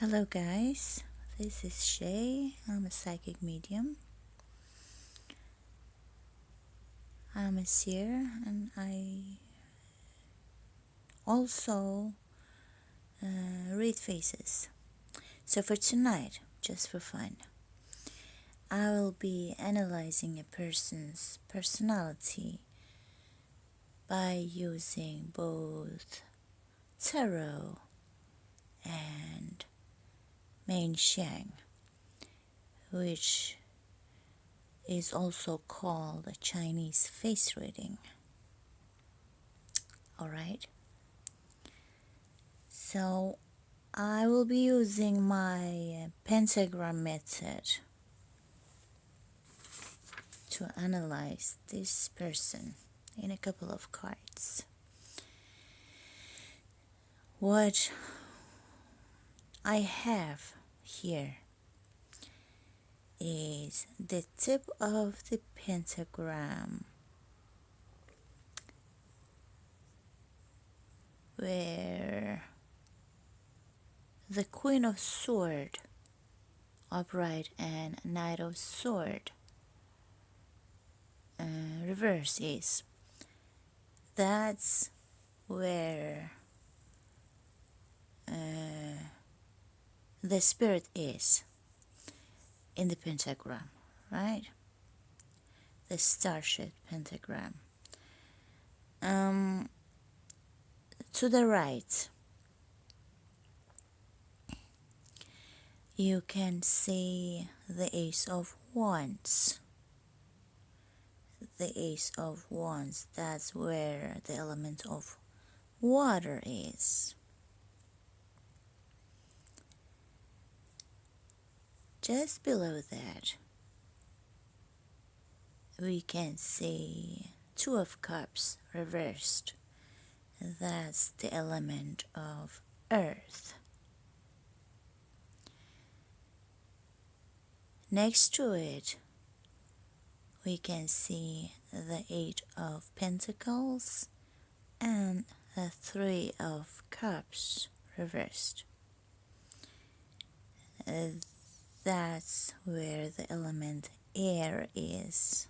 Hello guys, this is Shay. I'm a psychic medium. I'm a seer and I also read faces. So for tonight, just for fun, I will be analyzing a person's personality by using both tarot and mian xiang, which is also called a Chinese face reading. Alright, so I will be using my pentagram method to analyze this person in a couple of cards. What I have here is the tip of the pentagram, where the Queen of Sword upright and Knight of Sword reverse is. That's where the spirit is in the pentagram, right? The star-shaped pentagram. To the right, you can see the Ace of Wands. The Ace of Wands, that's where the element of water is. Just below that, we can see Two of Cups reversed. That's the element of earth. Next to it, we can see the Eight of Pentacles and the Three of Cups reversed. That's where the element air is.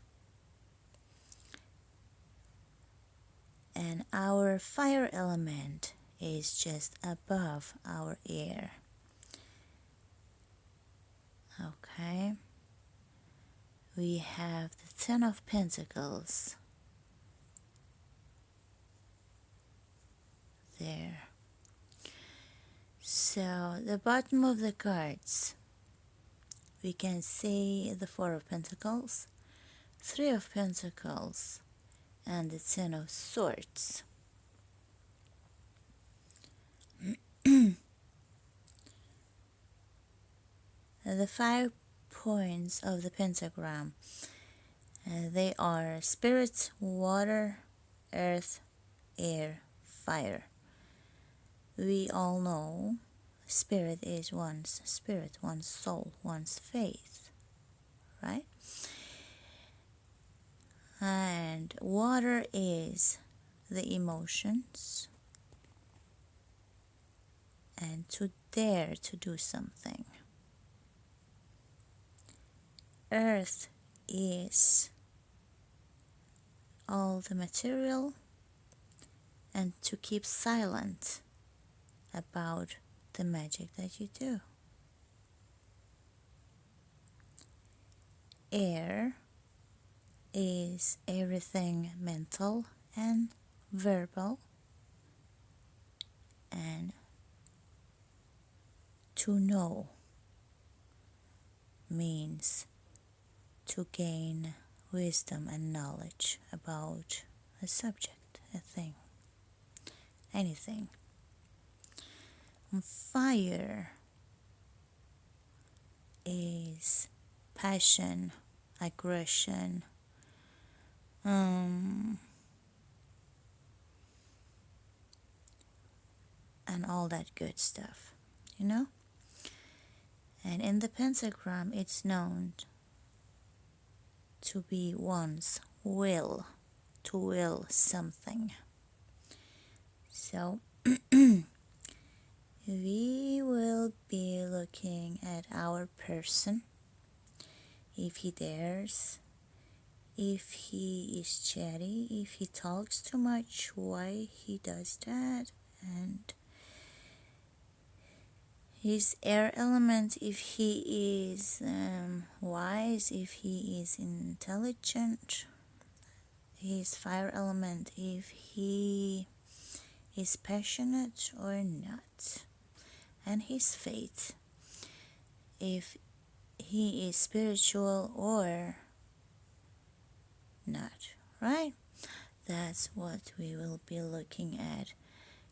And our fire element is just above our air. Okay. We have the Ten of Pentacles there. So the bottom of the cards, we can see the Four of Pentacles, Three of Pentacles, and the Ten of Swords. The 5 points of the pentagram, they are spirit, water, earth, air, fire. We all know spirit is one's spirit, one's soul, one's faith, right? And water is the emotions and to dare to do something. Earth is all the material and to keep silent about the magic that you do. Air is everything mental and verbal, and to know means to gain wisdom and knowledge about a subject, a thing, anything. Fire is passion, aggression, and all that good stuff, you know? And in the pentagram, it's known to be one's will, to will something. So we will be looking at our person, if he dares, if he is chatty, if he talks too much, why he does that, and his air element, if he is wise, if he is intelligent, his fire element, if he is passionate or not, and his faith, if he is spiritual or not, right? That's what we will be looking at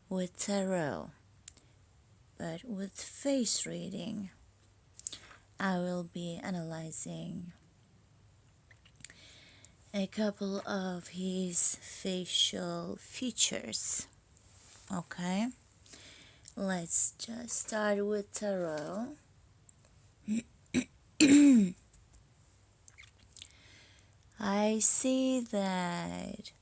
with tarot. But with face reading, I will be analyzing a couple of his facial features. Okay, let's just start with tarot. I see that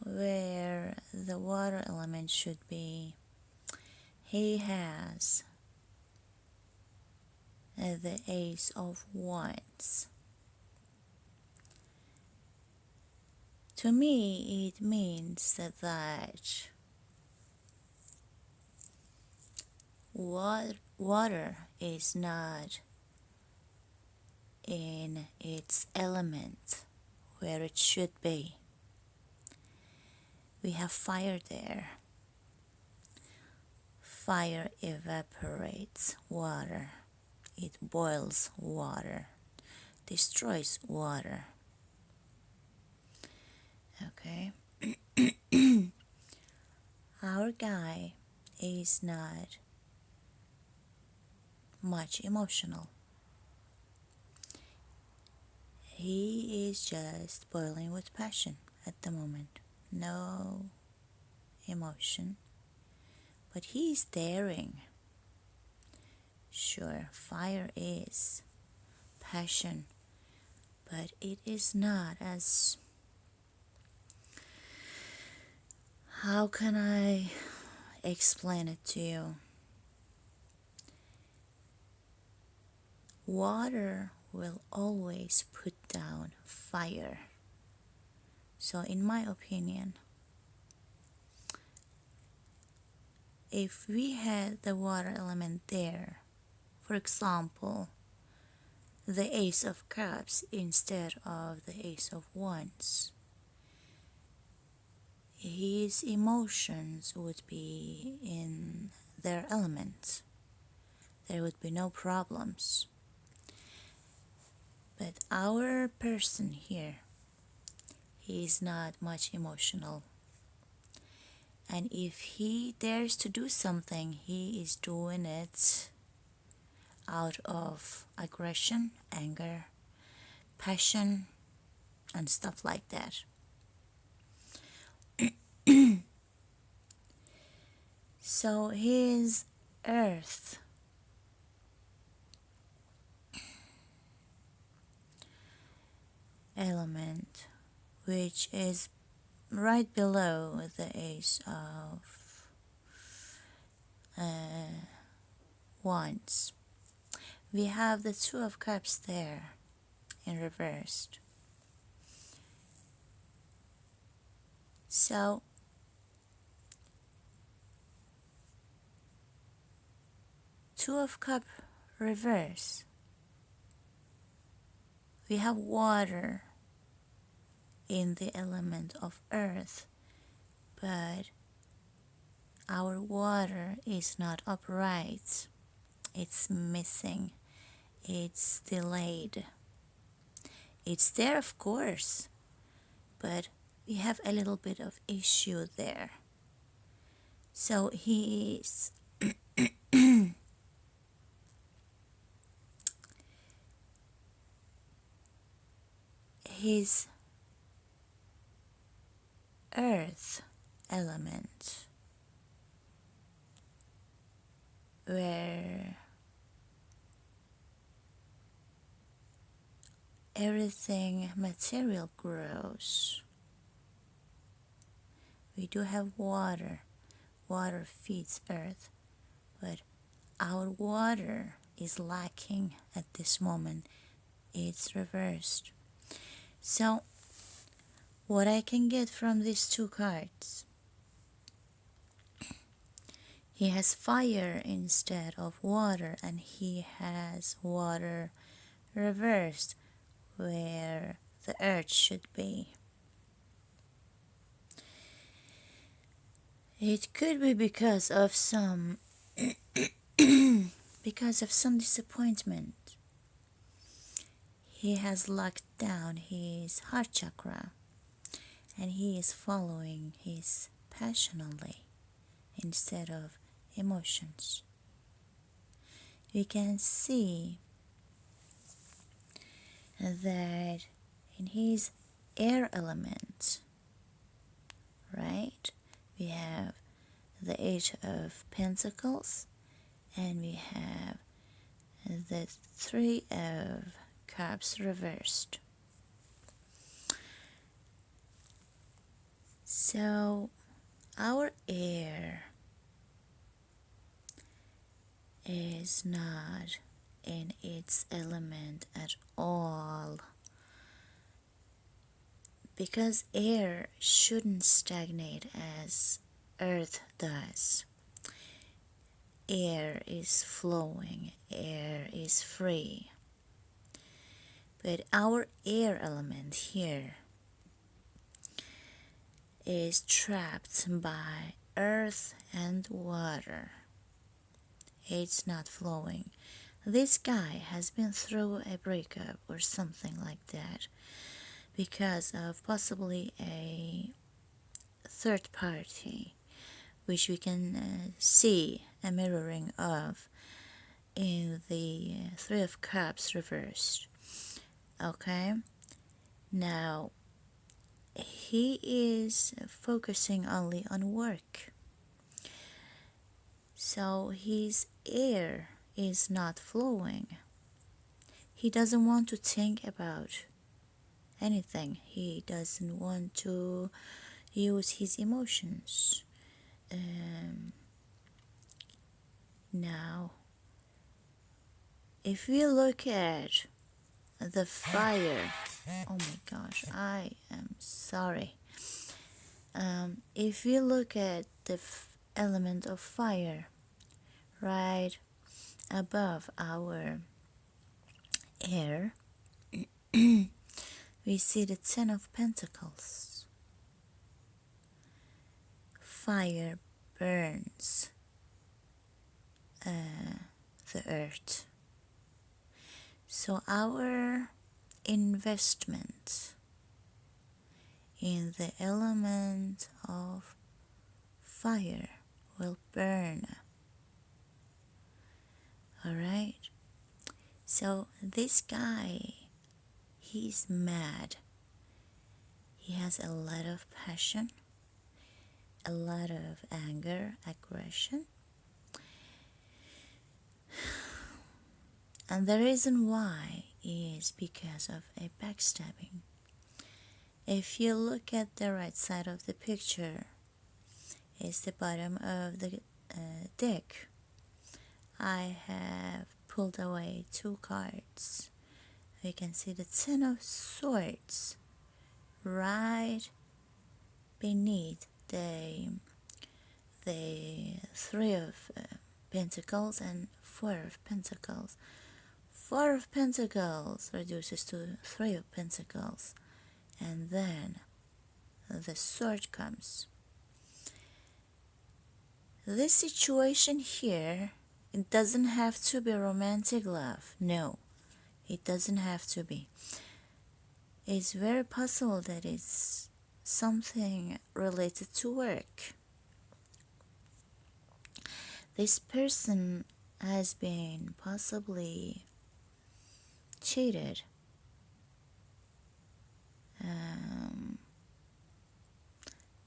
where the water element should be, he has the Ace of Wands. To me, it means that water is not in its element where it should be. We have fire there. Fire evaporates water. It boils water, destroys water. Okay? Our guy is not much emotional. He is just boiling with passion at the moment. No emotion. But he is daring. Sure, fire is passion, but it is not as... How can I explain it to you? Water will always put down fire. So in my opinion, if we had the water element there, for example, the Ace of Cups instead of the Ace of Wands, his emotions would be in their element. There would be no problems. But our person here, he is not much emotional. And if he dares to do something, he is doing it out of aggression, anger, passion, and stuff like that. So his earth element, which is right below the Ace of Wands, we have the Two of Cups there in reversed. So Two of Cups reverse, we have water in the element of earth, but our water is not upright. It's missing. It's delayed. It's there, of course, but we have a little bit of issue there. So he is his earth element, where everything material grows. We do have water. Water feeds earth, but our water is lacking at this moment. It's reversed. So, what I can get from these two cards, he has fire instead of water, and he has water reversed where the earth should be. It could be because of some disappointment. He has locked down his heart chakra and he is following his passion only instead of emotions. We can see that in his air element, right, we have the Eight of Pentacles and we have the Three of Cups reversed. So our air is not in its element at all, because air shouldn't stagnate as earth does. Air is flowing, air is free. But our air element here is trapped by earth and water. It's not flowing. This guy has been through a breakup or something like that because of possibly a third party, which we can see a mirroring of in the Three of Cups reversed. Okay, now he is focusing only on work, so his air is not flowing. He doesn't want to think about anything. He doesn't want to use his emotions. Now, if we look at the fire, oh my gosh, I am sorry. If we look at the element of fire right above our air, we see the Ten of Pentacles. Fire burns the earth. So our investment in the element of fire will burn. Alright? So this guy, he's mad. He has a lot of passion, a lot of anger, aggression. And the reason why is because of a backstabbing. If you look at the right side of the picture, it's the bottom of the deck. I have pulled away two cards. We can see the Ten of Swords right beneath the Three of Pentacles and Four of Pentacles. Four of Pentacles reduces to Three of Pentacles, and then the sword comes. This situation here, it doesn't have to be romantic love. No, it doesn't have to be. It's very possible that it's something related to work. This person has been possibly cheated,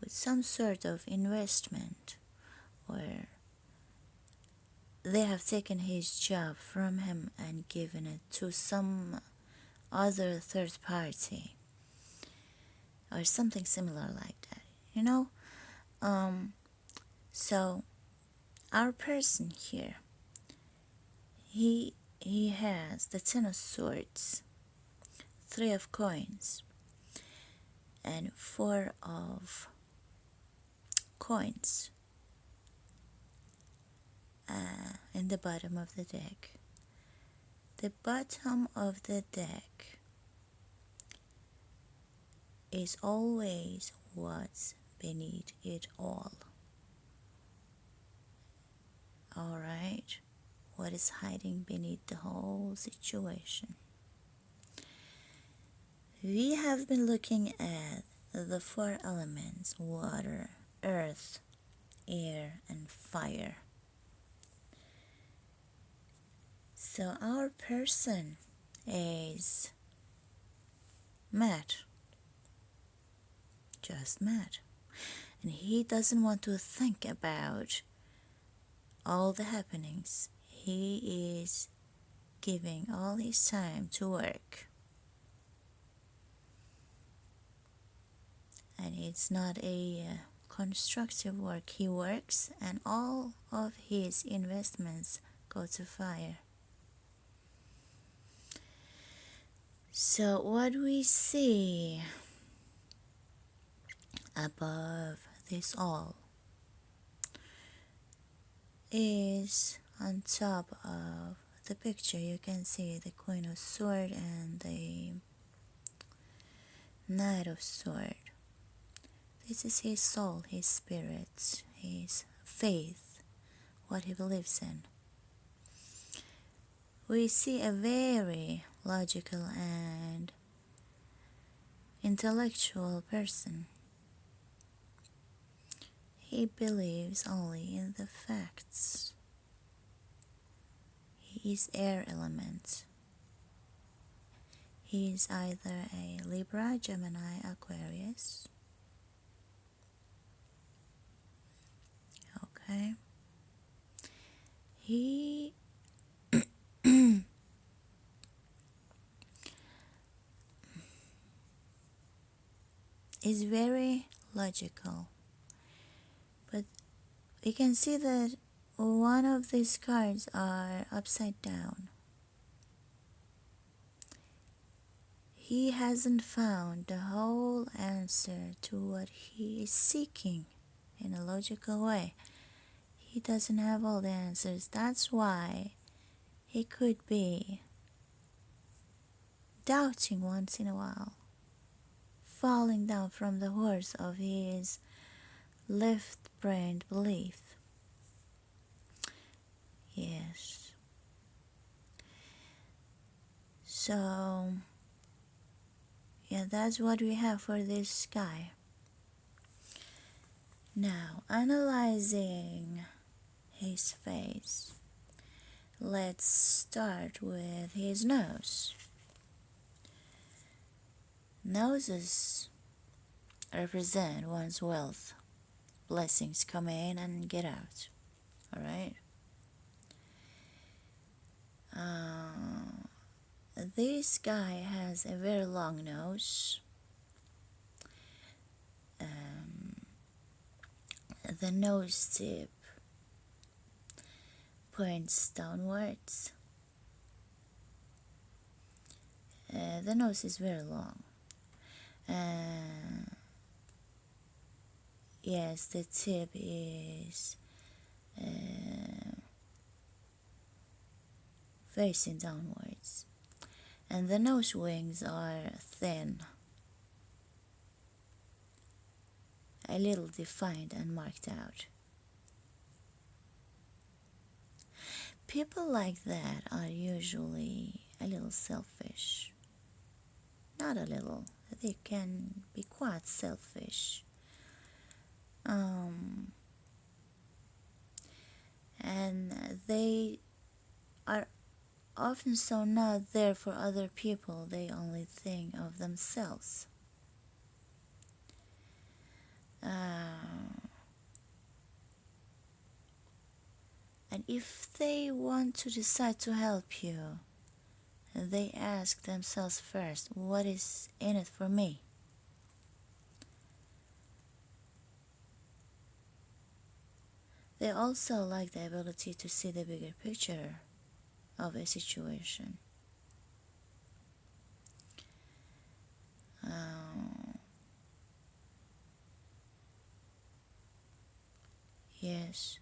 with some sort of investment, or they have taken his job from him and given it to some other third party or something similar like that, you know. So our person here he has the Ten of Swords, Three of Coins, and Four of Coins in the bottom of the deck. The bottom of the deck is always what's beneath it all. Alright? What is hiding beneath the whole situation? We have been looking at the four elements: water, earth, air, and fire. So our person is mad, just mad, and he doesn't want to think about all the happenings. He is giving all his time to work, and it's not a constructive work. He works and all of his investments go to fire. So what we see above this all is, on top of the picture, you can see the Queen of Swords and the Knight of Swords. This is his soul, his spirit, his faith, what he believes in. We see a very logical and intellectual person. He believes only in the facts. He is air element. He is either a Libra, Gemini, Aquarius. Okay. He is very logical, but we can see that one of these cards are upside down. He hasn't found the whole answer to what he is seeking in a logical way. He doesn't have all the answers. That's why he could be doubting once in a while, falling down from the horse of his left-brained belief. Yes. So, yeah, that's what we have for this guy. Now, analyzing his face, let's start with his nose. Noses represent one's wealth. Blessings come in and get out. Alright? This guy has a very long nose. The nose tip points downwards. The nose is very long. Yes, the tip is facing downwards, and the nose wings are thin, a little defined and marked out. People like that are usually a little selfish. Not a little, they can be quite selfish. And they are often so not there for other people. They only think of themselves. And if they want to decide to help you, they ask themselves first, what is in it for me? They also like the ability to see the bigger picture of a situation. Yes.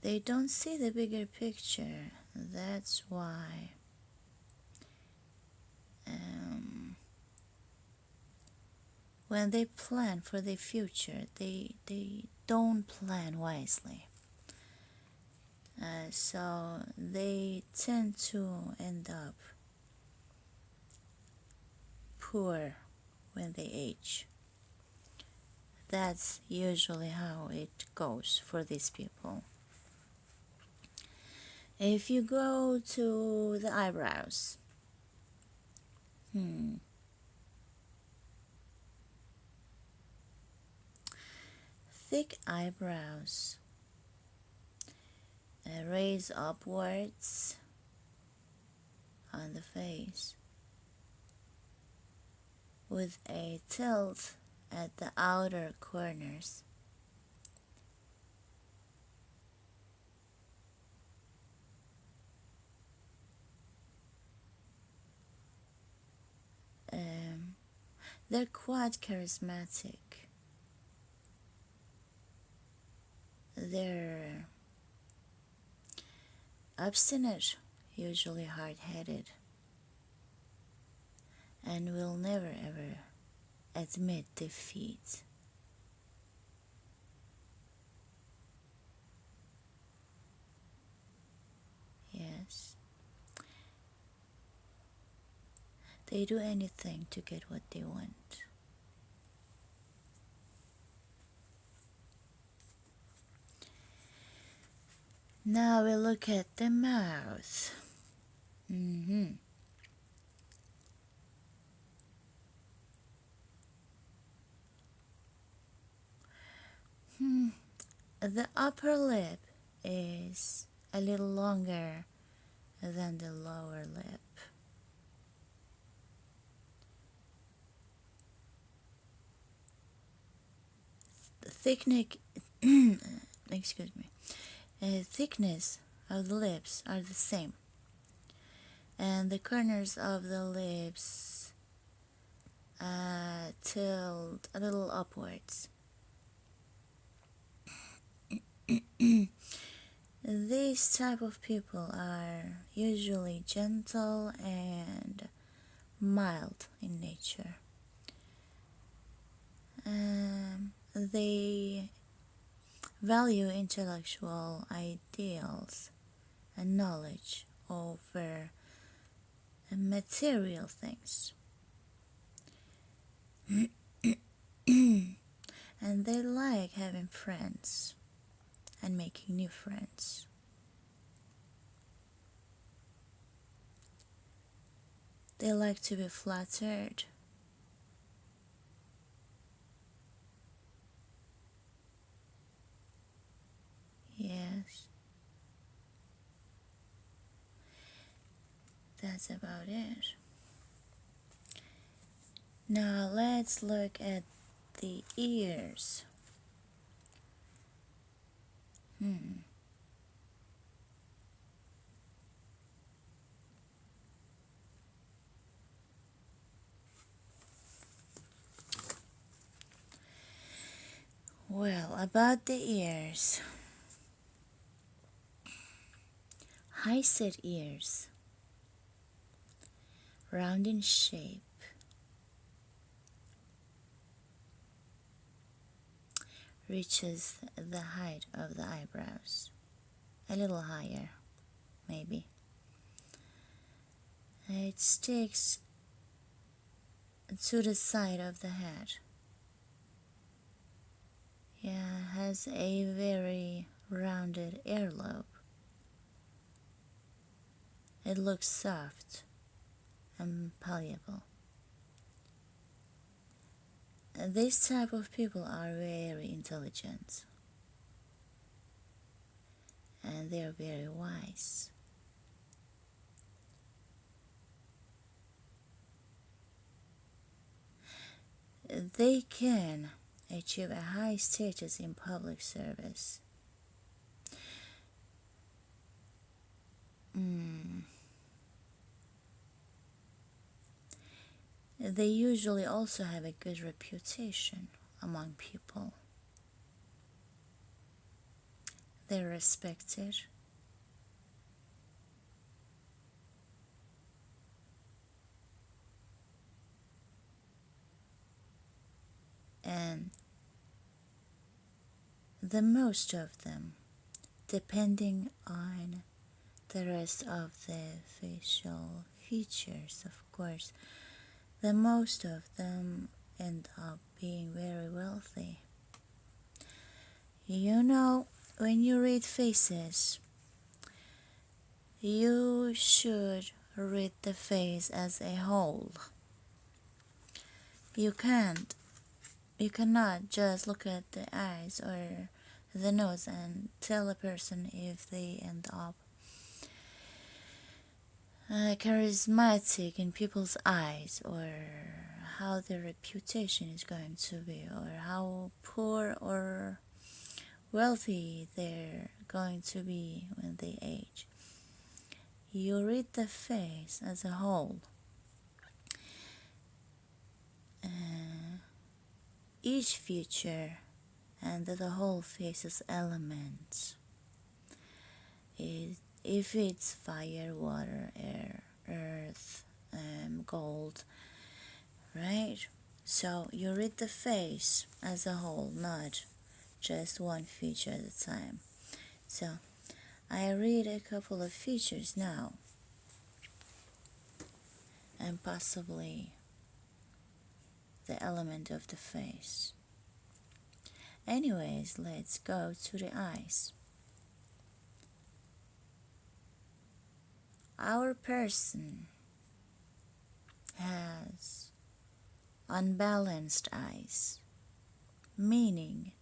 They don't see the bigger picture. That's why when they plan for the future, they don't plan wisely. So they tend to end up poor when they age. That's usually how it goes for these people. If you go to the eyebrows, thick eyebrows raise upwards on the face with a tilt at the outer corners. They're quite charismatic. They're obstinate, usually hard-headed, and will never ever admit defeat. Yes. They do anything to get what they want. Now we look at the mouth. The upper lip is a little longer than the lower lip. The thickness of the lips are the same, and the corners of the lips tilt a little upwards. These type of people are usually gentle and mild in nature. They value intellectual ideals and knowledge over material things. And they like having friends and making new friends. They like to be flattered. Yes. That's about it. Now let's look at the ears. Well, about the ears. High set ears, round in shape, reaches the height of the eyebrows, a little higher, maybe. It sticks to the side of the head. Yeah, has a very rounded earlobe. It looks soft and malleable. These type of people are very intelligent and they are very wise. They can achieve a high status in public service. They usually also have a good reputation among people. They're respected. And the most of them, depending on the rest of the facial features, of course, the most of them end up being very wealthy. You know, when you read faces, you should read the face as a whole. You cannot just look at the eyes or the nose and tell a person if they end up charismatic in people's eyes, or how their reputation is going to be, or how poor or wealthy they're going to be when they age. You read the face as a whole. Each feature and the whole face's elements, if it's fire, water, air, earth, gold, right? So you read the face as a whole, not just one feature at a time. So I read a couple of features now, and possibly the element of the face. Anyways, let's go to the eyes. Our person has unbalanced eyes, meaning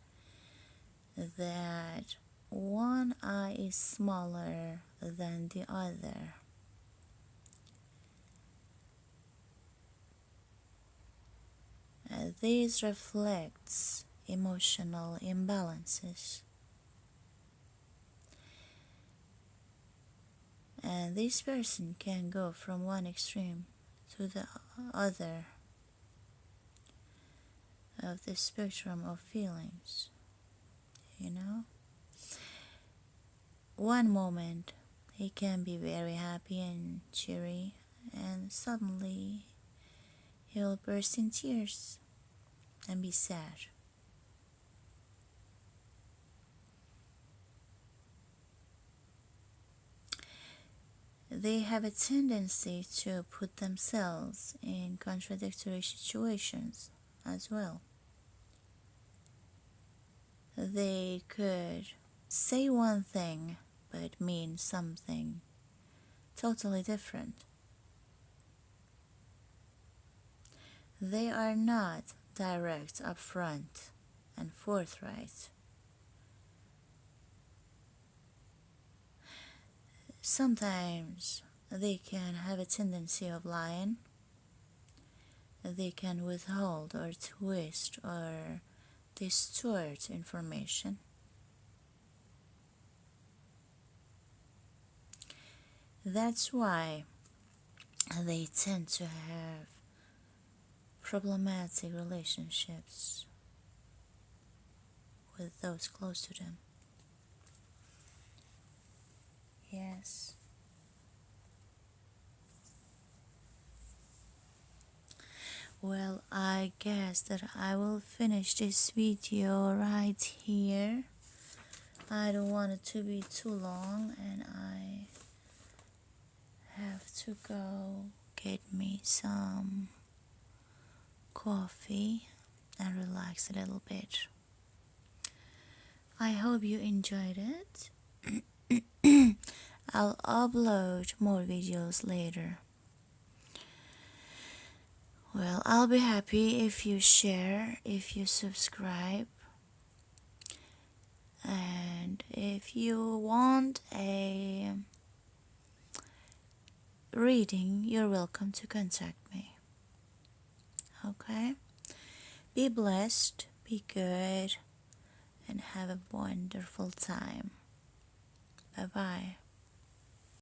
that one eye is smaller than the other. This reflects emotional imbalances. And this person can go from one extreme to the other of the spectrum of feelings, you know? One moment he can be very happy and cheery, and suddenly he'll burst in tears and be sad. They have a tendency to put themselves in contradictory situations as well. They could say one thing but mean something totally different. They are not direct, upfront, and forthright. Sometimes they can have a tendency of lying. They can withhold or twist or distort information. That's why they tend to have problematic relationships with those close to them. Yes. Well, I guess that I will finish this video right here. I don't want it to be too long, and I have to go get me some coffee and relax a little bit. I hope you enjoyed it. I'll upload more videos later. Well, I'll be happy if you share, if you subscribe, and if you want a reading, you're welcome to contact me. Okay? Be blessed. Be good and have a wonderful time. Bye bye.